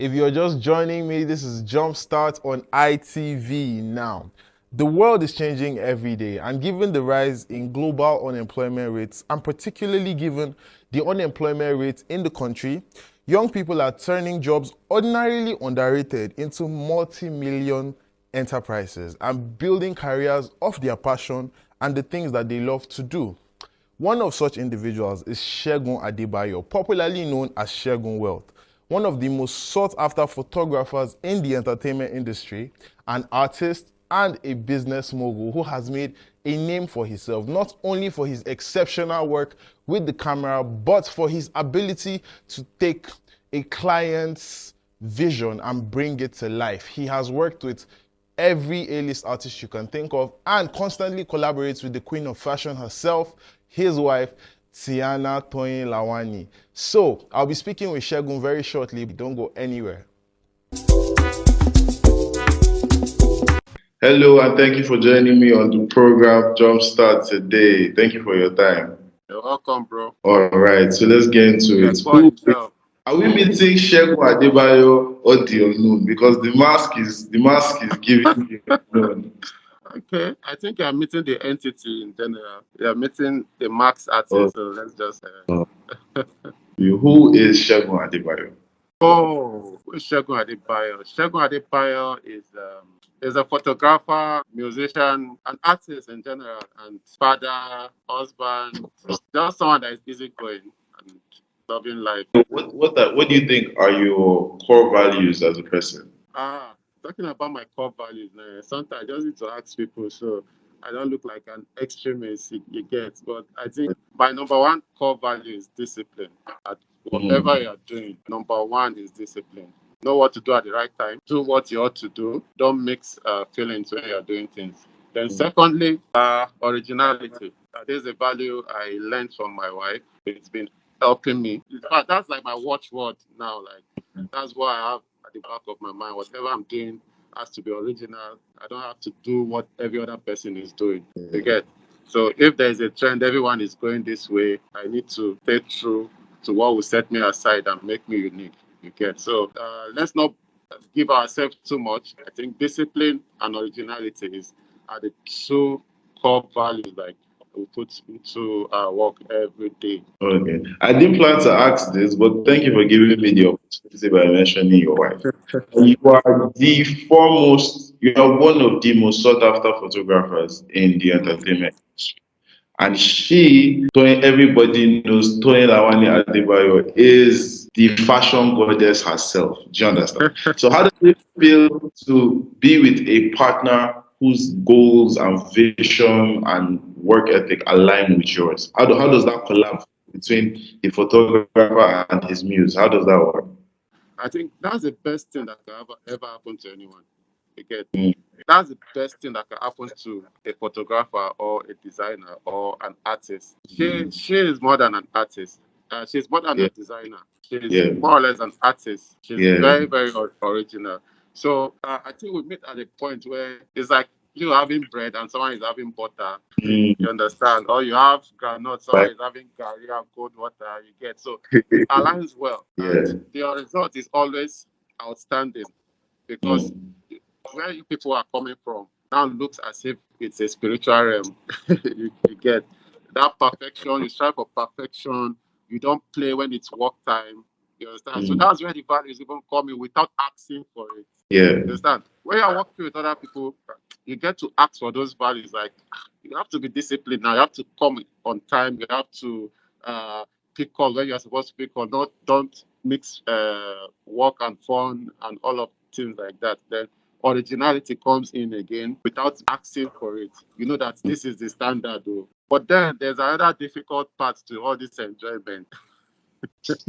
If you're just joining me, this is Jumpstart on ITV now. The world is changing every day, and given the rise in global unemployment rates, and particularly given the unemployment rate in the country, young people are turning jobs ordinarily underrated into multi-million enterprises and building careers of their passion and the things that they love to do. One of such individuals is Segun Adebayo, popularly known as Segun Wealth, one of the most sought-after photographers in the entertainment industry, an artist and a business mogul who has made a name for himself, not only for his exceptional work with the camera, but for his ability to take a client's vision and bring it to life. He has worked with every A-list artist you can think of and constantly collaborates with the queen of fashion herself, his wife, Tiana Toyin Lawani. So, I'll be speaking with Segun very shortly. Don't go anywhere. Hello, and thank you for joining me on the program Jumpstart today. Thank you for your time. You're welcome, bro. All right, so let's get into it. For himself. Are we meeting Segun Adebayo or the unknown? Because the mask is giving the unknown. Okay, I think you're meeting the entity in general. You're meeting the max artist, so let's just. Who is Segun Adebayo? Who is Segun Adebayo? Segun Adebayo is a photographer, musician, an artist in general, and father, husband, just someone that is easygoing and loving life. What do you think are your core values as a person? Talking about my core values now, sometimes I just need to ask people so I don't look like an extremist, you get. But I think my number one core value is discipline. At whatever you're doing, number one is discipline. Know what to do at the right time. Do what you ought to do. Don't mix feelings when you're doing things. Then secondly, originality. That is a value I learned from my wife. It's been helping me. In fact, that's like my watchword now. Like that's what I have at the back of my mind. Whatever I'm doing has to be original. I don't have to do what every other person is doing. You get? So if there's a trend, everyone is going this way, I need to stay true to what will set me aside and make me unique. You get? So let's not give ourselves too much. I think discipline and originality are the two core values like we put into our work every day. Okay. I didn't plan to ask this, but thank you for giving me the opportunity by mentioning your wife. You are one of the most sought after photographers in the entertainment industry. And everybody knows Toyin Lawani Adebayo is the fashion goddess herself. Do you understand? So how does it feel to be with a partner whose goals and vision and work ethic align with yours? How does that collab between the photographer and his muse? How does that work? I think that's the best thing that can ever happen to anyone. You get? That's the best thing that can happen to a photographer or a designer or an artist. She is more than an artist. She's more than a designer. She's more or less an artist. She's very, very original. So I think we meet at a point where it's like you having bread and someone is having butter. You understand? Or you have granite, someone is having garri and cold water. You get? So it aligns well. And the result is always outstanding because where you people are coming from now looks as if it's a spiritual realm. You get that perfection, you strive for perfection, you don't play when it's work time. You understand? So that's where the values even coming without asking for it. You understand? When you're working with other people, you get to ask for those values. Like you have to be disciplined now, you have to come on time, you have to pick up when you're supposed to pick up. Don't mix work and fun and all of things like that. Then originality comes in again without asking for it. You know that this is the standard though. But then there's another difficult part to all this enjoyment. There's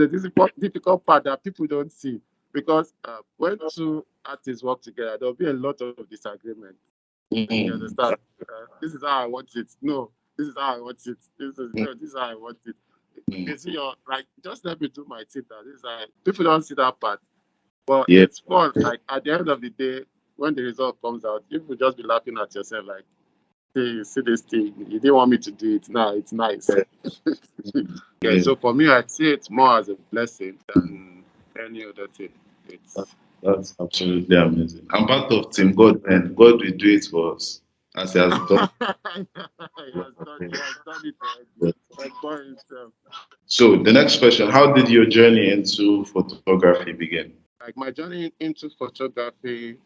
a difficult part that people don't see because when two artists work together, there'll be a lot of disagreement. You understand? This is how I want it. No, this is how I want it. This is how I want it. You see, you're like, just let me do my thing. This is how people don't see that part. But it's fun. Like at the end of the day, when the result comes out, you will just be laughing at yourself. Like see this thing. You didn't want me to do it. Now it's nice. Yeah. So for me, I see it more as a blessing than any other thing. It's That's absolutely amazing. I'm part of Team God, man. God will do it for us as He has done. he has done it for himself. So the next question: how did your journey into photography begin? Like my journey into photography,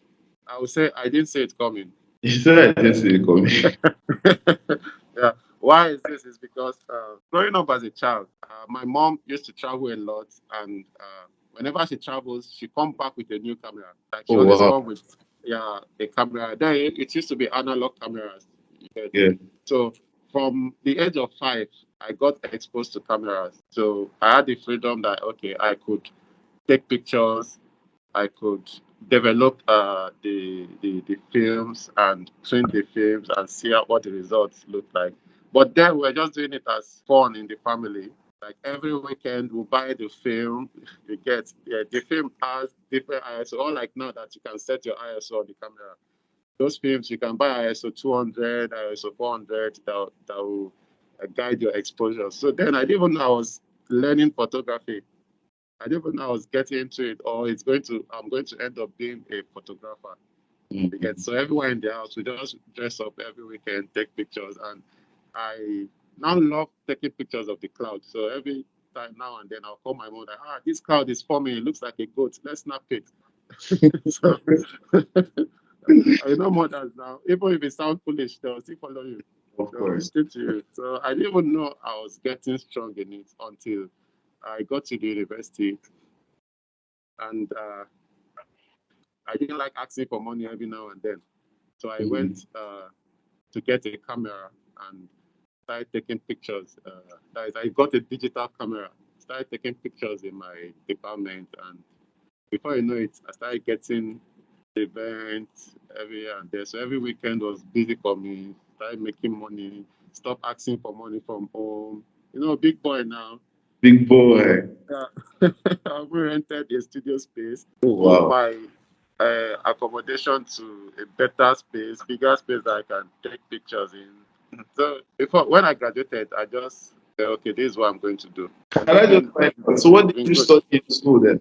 I would say I didn't see it coming. You said I didn't see it coming. Yeah. Why is this? Is because growing up as a child, my mom used to travel a lot, and whenever she travels, she come back with a new camera. Like she Oh always wow. come with a camera. Then it used to be analog cameras. Yeah. So from the age of 5, I got exposed to cameras. So I had the freedom that okay, I could take pictures, I could develop the films and print the films and see what the results look like. But then we're just doing it as fun in the family. Like every weekend, we'll buy the film. You get the film has different ISO. All like now that you can set your ISO on the camera. Those films you can buy ISO 200, ISO 400 that will guide your exposure. So then I didn't even know I was learning photography. I didn't even know I was getting into it, or I'm going to end up being a photographer. Mhm. So everyone in the house, we just dress up every weekend, take pictures, and I now love taking pictures of the cloud. So every time now and then, I'll call my mom like, this cloud is forming. It looks like a goat. Let's snap it. So I know mothers now. Even if it sounds foolish, they'll still follow you. Of They'll course. listen to you. So I didn't even know I was getting strong in it until I got to the university, and I didn't like asking for money every now and then. So I went to get a camera and started taking pictures. That is, I got a digital camera, started taking pictures in my department, and before you know it, I started getting events every year and there. So every weekend was busy for me. Started making money. Stopped asking for money from home. Big boy now. Big boy. Yeah. I rented a studio space, Oh moved wow. my accommodation to a better space, bigger space that I can take pictures in. So when I graduated, I just said, okay, this is what I'm going to do. And Can I just find out? So what it's did been you good. study in school then?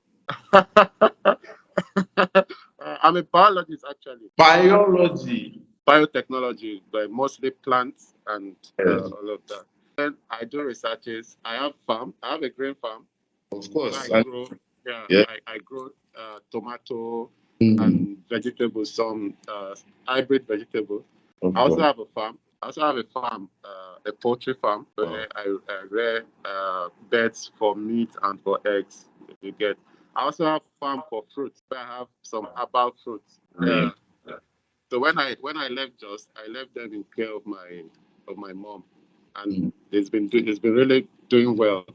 I'm a biologist actually, Biology. biotechnology, but mostly plants and Yes. all of that. Then I do researches. I have farm. I have a green farm Of where course. I And grow. Yeah, yeah. I grow tomato Mm, and vegetables, some hybrid vegetables. I of also course. have a farm. I also have a farm, a poultry farm, Wow. where I rear birds for meat and for eggs. You get. I also have farm for fruits, where I have some herbal fruits. Mm, So when I left Jos, I left them in care of my mom, and mm. it's been really doing well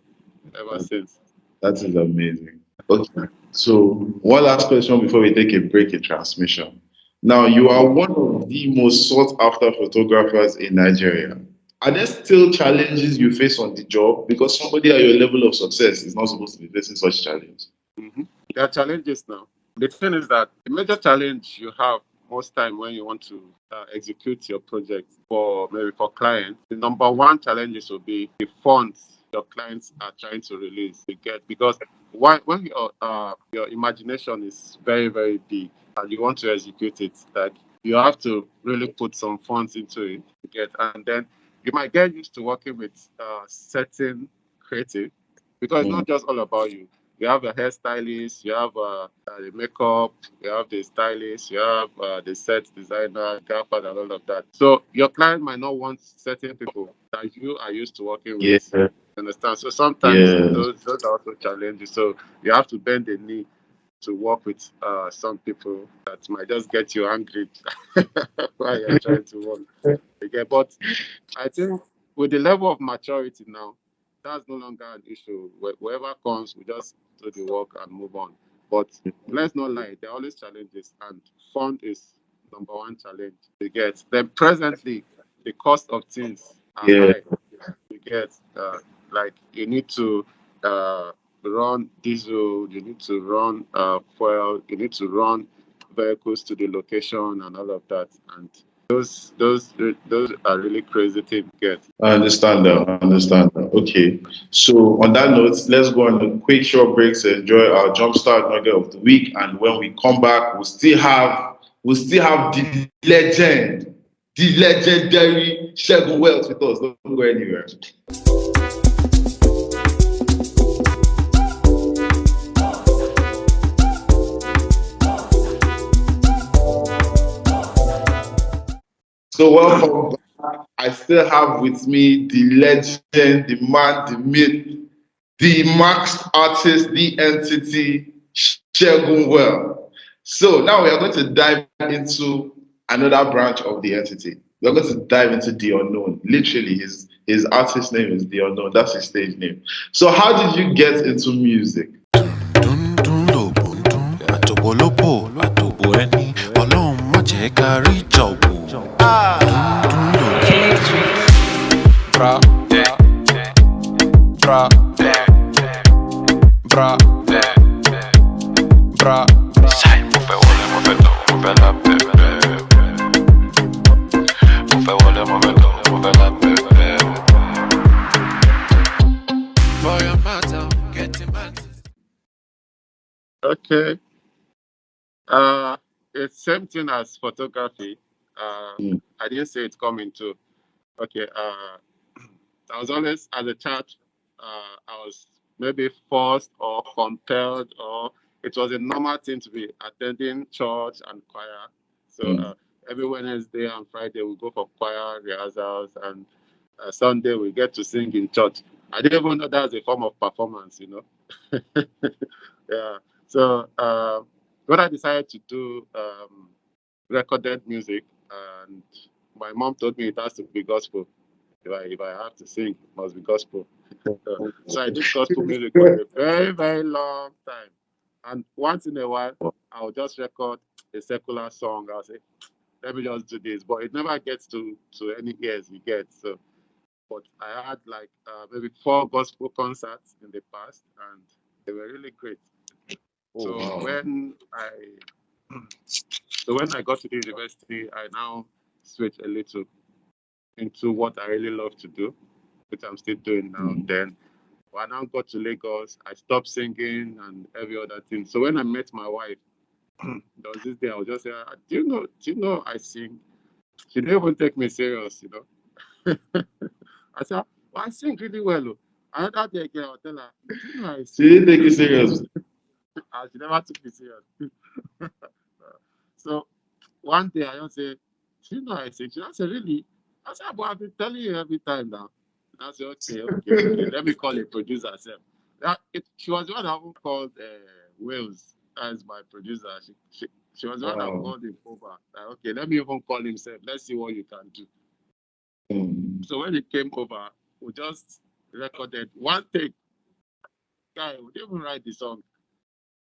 ever since. That is amazing. Okay. So one last question before we take a break in transmission. Now you are one of the most sought after photographers in Nigeria. Are there still challenges you face on the job? Because somebody at your level of success is not supposed to be facing such challenge. Hmm. There are challenges now. The thing is that the major challenge you have most time when you want to execute your project for maybe for clients, the number one challenges will be the funds your clients are trying to release. You get, because when your imagination is very very big and you want to execute it, like you have to really put some funds into it. You get, and then you might get used to working with certain creative, because it's Mm. not just all about you. You have a hairstylist, you have the makeup, you have the stylist, you have the set designer, gaffer, and all of that. So your client might not want certain people that you are used to working with. Yeah. You understand? So sometimes Yeah. those are also challenges. So you have to bend the knee to work with some people that might just get you angry while you're trying to work. Okay, but I think with the level of maturity now, that's no longer an issue. Whoever comes, we just do the work and move on. But let's not lie, there are always challenges, and fund is number one challenge. You get. Then presently, the cost of things are Yeah. high. You get, like you need to run diesel, you need to run fuel, you need to run vehicles to the location and all of that. And those are really crazy things to get. I understand that. I understand that. Okay. So on that note, let's go on a quick short break to enjoy our Jumpstart Nugget of the week. And when we come back, we'll still have the legendary Segun Wealth with us. Don't go anywhere. So welcome. I still have with me the legend, the man, the myth, the max artist, the entity, Segun Well. So now we are going to dive into another branch of the entity. We're going to dive into the unknown. Literally, his artist name is the unknown. That's his stage name. So how did you get into music? Bra, bra, bra, bra. Mueve la bebé. Mueve la bebé. For your matter, getting mad. Okay. It's same thing as photography. I didn't say it's coming too. Okay. I was always as a child. I was maybe forced or compelled, or it was a normal thing to be attending church and choir. So every Wednesday and Friday we go for choir rehearsals, and Sunday we get to sing in church. I didn't even know that was a form of performance, you know. Yeah. So what I decided to do recorded music, and my mom told me it has to be gospel. If I have to sing, it must be gospel. So I did gospel music for a very, very long time. And once in a while, I'll just record a secular song. I'll say, let me just do this. But it never gets to any ears you get. So, but I had like maybe 4 gospel concerts in the past, and they were really great. So when I got to the university, I now switched a little into what I really love to do, which I'm still doing now. Then when I now got to Lagos, I stopped singing and every other thing. So when I met my wife, there was this day I was just saying, do you know I sing? She didn't even take me serious, you know. I said, well, I sing really well. Oh. Another day again, I'll tell her, do you know I She sing? didn't take you serious. And she never took me serious. So one day I just said, do you know I sing? She just said, really? I said, but I've been telling you every time now. And I said, okay. Let me call a producer herself. She was the one that even called Wales as my producer. She was the one that called him over. Like, okay, let me even call himself. Let's see what you can do. So when he came over, we just recorded one take. Guy, we didn't even write the song.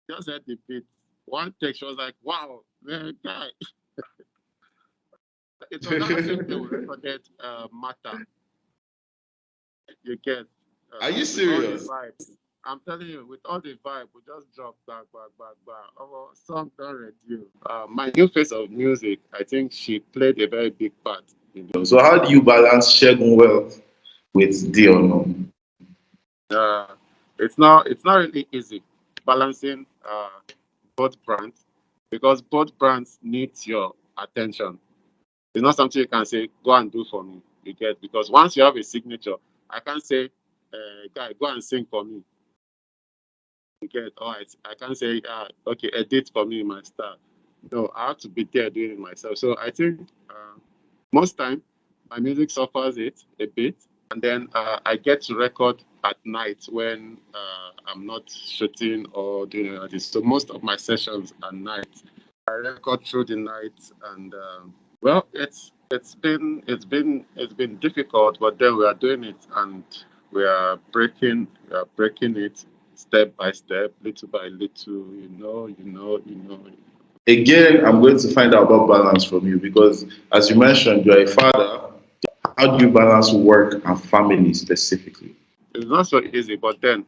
Just had the beat. One take, she was like, wow, man, guy. It was that same day we recorded Matter. You get. Are you With all the serious? vibe. I'm telling you, with all the vibe, we just dropped back. Our song done ready. My new face of music, I think she played a very big part in the So how do you balance Segun Wealth with the unknown? It's not really easy balancing both brands, because both brands need your attention. It's not something you can say, go and do for me. You get, because once you have a signature, I can't say, guy, go and sing for me. You get, all right. I can't say, okay, edit for me my style. No, I have to be there doing it myself. So I think most time my music suffers it a bit, and then I get to record at night when I'm not shooting or doing anything. So most of my sessions are night. I record through the night, and well, it's been difficult, but then we are doing it, and we are breaking it step by step, little by little. Again, I'm going to find out about balance from you because, as you mentioned, you're a father. How do you balance work and family specifically? It's not so easy, but then,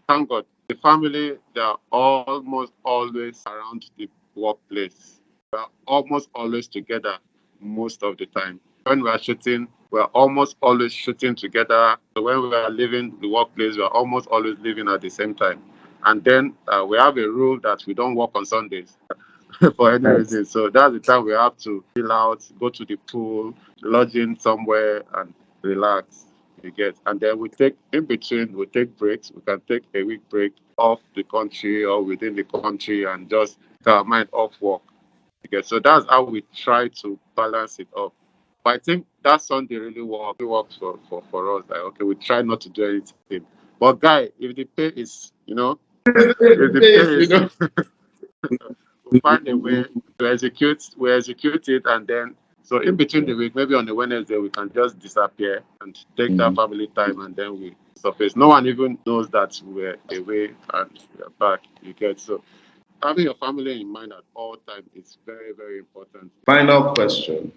thank God, the family, they are almost always around the workplace. We are almost always together most of the time. When we are shooting, we're almost always shooting together. So when we are leaving the workplace, we're almost always leaving at the same time. And then we have a rule that we don't work on Sundays for any reason. So that's the time we have to chill out, go to the pool, lodge in somewhere, and relax. You get, and then we take in between. We take breaks. We can take a week break off the country or within the country and just get our mind off work. You get, so that's how we try to balance it up. But I think that Sunday really works for us. Like, okay, we try not to do anything. But guy, if the pay is, if the pay is, we find a way to execute. We execute it, and then so in between the week, maybe on the Wednesday, we can just disappear and take that family time, and then we surface. No one even knows that we're away and we're back. You get, so having your family in mind at all times is very, very important. Final question.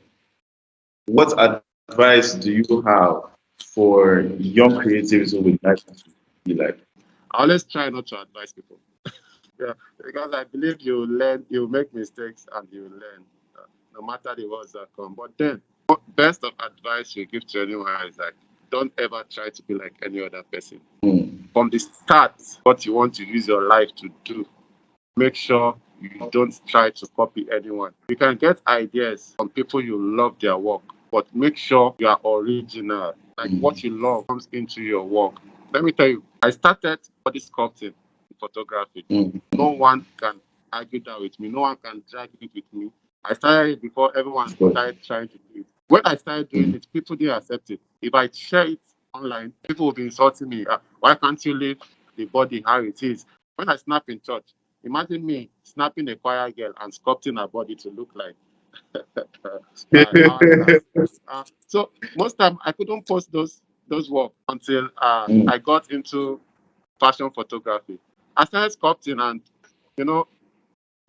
What advice do you have for young creatives who would like to be like? I always try not to advise people. Yeah, because I believe you learn, you make mistakes, and you learn, no matter the words that come. But then, best of advice you give to anyone is like, don't ever try to be like any other person. From the start, what you want to use your life to do, make sure you don't try to copy anyone. You can get ideas from people you love their work, but make sure you are original. Like what you love comes into your work. Let me tell you, I started body sculpting in photography. No one can argue that with me. No one can drag it with me. I started it before everyone started trying to do it. When I started doing it, people didn't accept it. If I share it online, people will be insulting me. Why can't you leave the body how it is? When I snap in church, imagine me snapping a choir girl and sculpting her body to look like so most time I couldn't post those work until I got into fashion photography. I started sculpting, and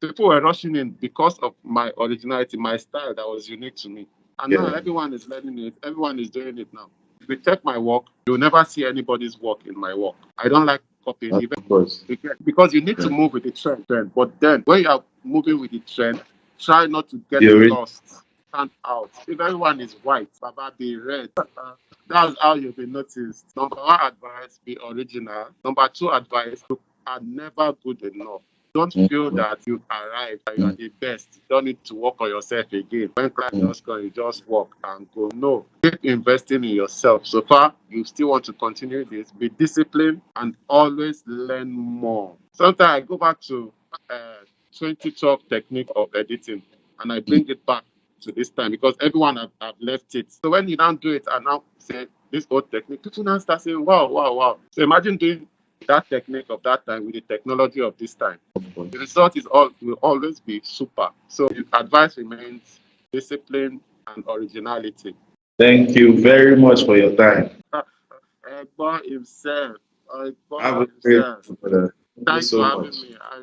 people were rushing in because of my originality, my style that was unique to me. And now everyone is learning it. Everyone is doing it now. If you check my work, you'll never see anybody's work in my work. I don't like copying even because you need to move with the trend. But then when you are moving with the trend, try not to get lost, stand out. If everyone is white, Baba be red. That's how you'll be noticed. Number one advice, be original. Number two advice, you are never good enough. Don't feel that you've arrived, that you are the best. You don't need to work on yourself again. When clients just come, you just work and go. No, keep investing in yourself. So far, you still want to continue this. Be disciplined and always learn more. Sometimes I go back to 2012 technique of editing, and I bring it back to this time because everyone have left it. So when you now do it and now say this old technique, people now start saying, wow, wow, wow. So imagine doing that technique of that time with the technology of this time. The result will always be super. So the advice remains discipline and originality. Thank you very much for your time. Egbo himself. Have a great day. Thanks for having me. I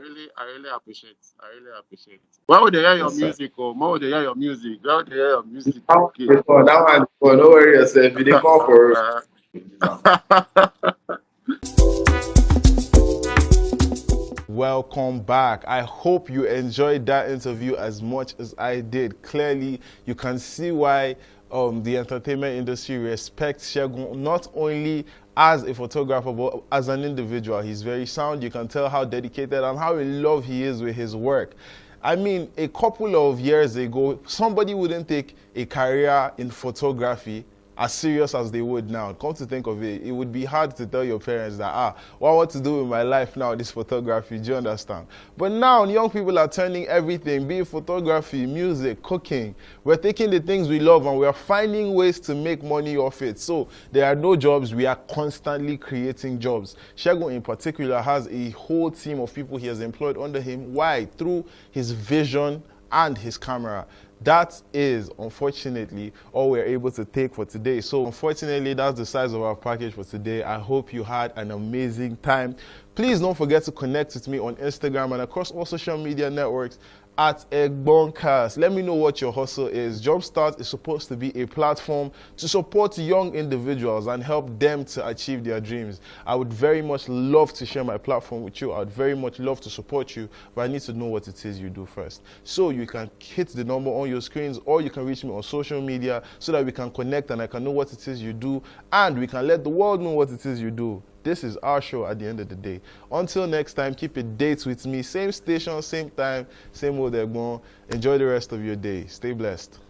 really appreciate it. I really appreciate it. Where would they hear your music? Or more would they hear your music? Where would they hear your music? Okay. That one, don't worry yourself. You didn't call for Welcome back. I hope you enjoyed that interview as much as I did. Clearly, you can see why the entertainment industry respects Segun not only as a photographer but as an individual. He's very sound. You can tell how dedicated and how in love he is with his work. I mean, a couple of years ago, somebody wouldn't take a career in photography as serious as they would now. Come to think of it, it would be hard to tell your parents that, what to do with my life now, this photography, do you understand? But now, young people are turning everything, be it photography, music, cooking. We're taking the things we love and we're finding ways to make money off it. So there are no jobs, we are constantly creating jobs. Segun in particular has a whole team of people he has employed under him. Why? Through his vision and his camera. That is, unfortunately, all we're able to take for today. So, unfortunately, that's the size of our package for today. I hope you had an amazing time. Please don't forget to connect with me on Instagram and across all social media networks at Deeeunkown. Let me know what your hustle is. Jumpstart is supposed to be a platform to support young individuals and help them to achieve their dreams. I would very much love to share my platform with you. I would very much love to support you, but I need to know what it is you do first. So you can hit the number on your screens, or you can reach me on social media so that we can connect and I can know what it is you do, and we can let the world know what it is you do. This is our show at the end of the day. Until next time, keep a date with me. Same station, same time, same old Egbon. Enjoy the rest of your day. Stay blessed.